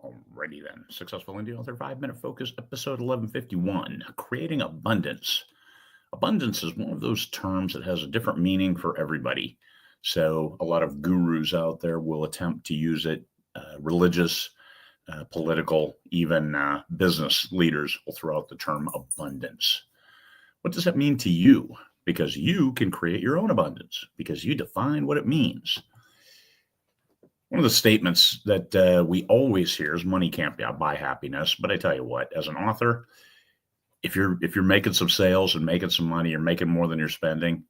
Alrighty then. Successful Indie Author 5-Minute Focus, episode 1151, Creating Abundance. Abundance is one of those terms that has a different meaning for everybody. So a lot of gurus out there will attempt to use it. Religious, political, even business leaders will throw out the term abundance. What does that mean to you? Because you can create your own abundance, because you define what it means. One of the statements that we always hear is money can't buy happiness. But I tell you what, as an author, if you're making some sales and making some money, you're making more than you're spending,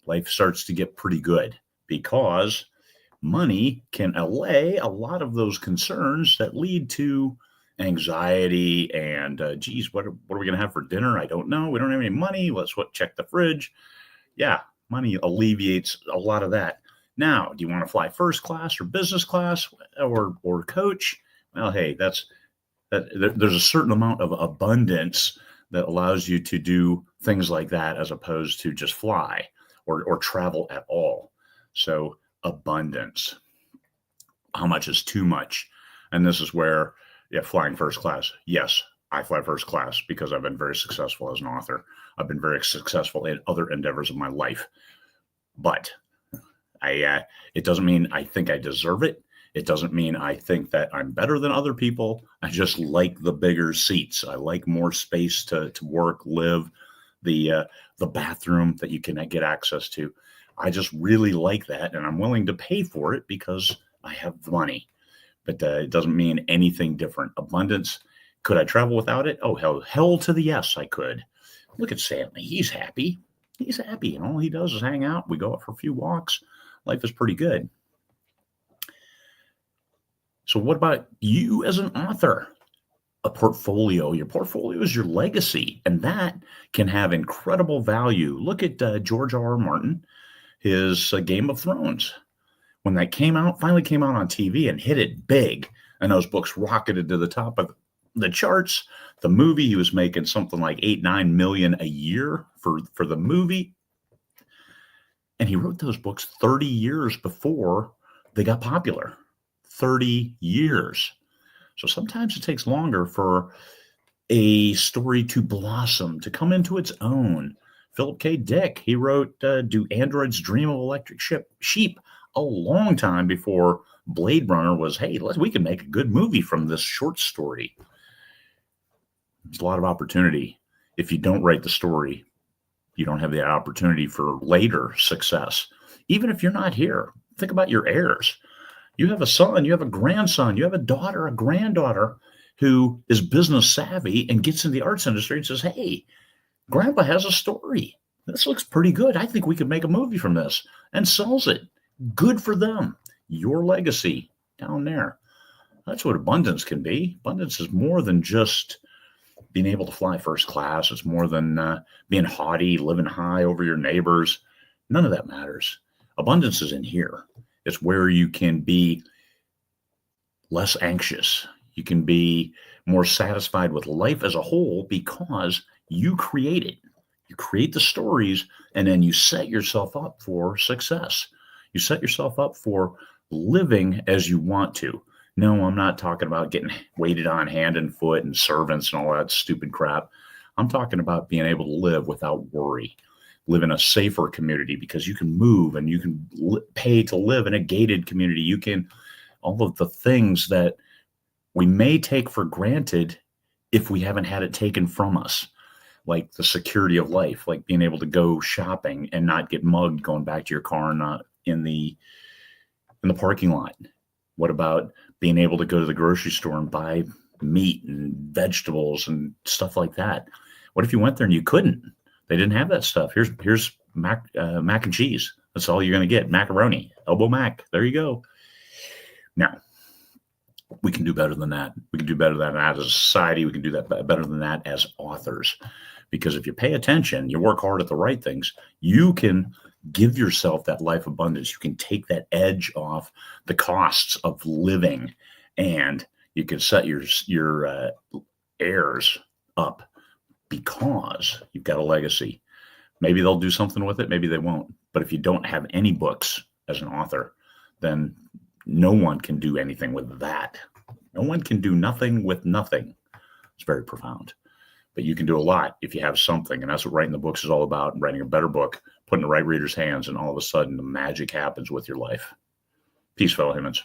life starts to get pretty good, because money can allay a lot of those concerns that lead to anxiety and, geez, what are we going to have for dinner? I don't know. We don't have any money. Let's check the fridge. Yeah, money alleviates a lot of that. Now, do you want to fly first class or business class or coach? Well, hey, there's a certain amount of abundance that allows you to do things like that, as opposed to just fly or travel at all. So abundance. How much is too much? And this is where, flying first class. Yes, I fly first class because I've been very successful as an author. I've been very successful in other endeavors of my life. But it doesn't mean I think I deserve it. It doesn't mean I think that I'm better than other people. I just like the bigger seats. I like more space to work, live, the bathroom that you can get access to. I just really like that, and I'm willing to pay for it because I have the money. But it doesn't mean anything different. Abundance. Could I travel without it? Oh, hell to the yes, I could. Look at Stanley. He's happy. He's happy, and all he does is hang out. We go out for a few walks. Life is pretty good. So what about you as an author? A portfolio. Your portfolio is your legacy, and that can have incredible value. Look at George R.R. Martin, his Game of Thrones. When that finally came out on TV and hit it big, and those books rocketed to the top of the charts. The movie, he was making something like $8-9 million a year for the movie. And he wrote those books 30 years before they got popular. 30 years. So sometimes it takes longer for a story to blossom, to come into its own. Philip K. Dick, he wrote Do Androids Dream of Electric Sheep a long time before Blade Runner was, hey, we can make a good movie from this short story. There's a lot of opportunity. If you don't write the story, you don't have the opportunity for later success. Even if you're not here, think about your heirs. You have a son, you have a grandson, you have a daughter, a granddaughter who is business savvy and gets in the arts industry and says, hey, Grandpa has a story. This looks pretty good. I think we could make a movie from this, and sells it. Good for them. Your legacy down there. That's what abundance can be. Abundance is more than just being able to fly first class. It's more than being haughty, living high over your neighbors. None of that matters. Abundance is in here. It's where you can be less anxious. You can be more satisfied with life as a whole because you create it. You create the stories, and then you set yourself up for success. You set yourself up for living as you want to. No, I'm not talking about getting waited on hand and foot and servants and all that stupid crap. I'm talking about being able to live without worry, live in a safer community, because you can move and you can pay to live in a gated community. You can, all of the things that we may take for granted if we haven't had it taken from us, like the security of life, like being able to go shopping and not get mugged going back to your car and not in the parking lot. What about being able to go to the grocery store and buy meat and vegetables and stuff like that? What if you went there and you couldn't? They didn't have that stuff. Here's mac and cheese. That's all you're going to get. Macaroni, elbow mac. There you go. Now, we can do better than that. We can do better than that as a society. We can do that better than that as authors. Because if you pay attention, you work hard at the right things, you can give yourself that life abundance. You can take that edge off the costs of living, and you can set your heirs up because you've got a legacy. Maybe they'll do something with it. Maybe they won't. But if you don't have any books as an author, then no one can do anything with that. No one can do nothing with nothing. It's very profound. But you can do a lot if you have something. And that's what writing the books is all about. Writing a better book, putting the right reader's hands, and all of a sudden the magic happens with your life. Peace, fellow humans.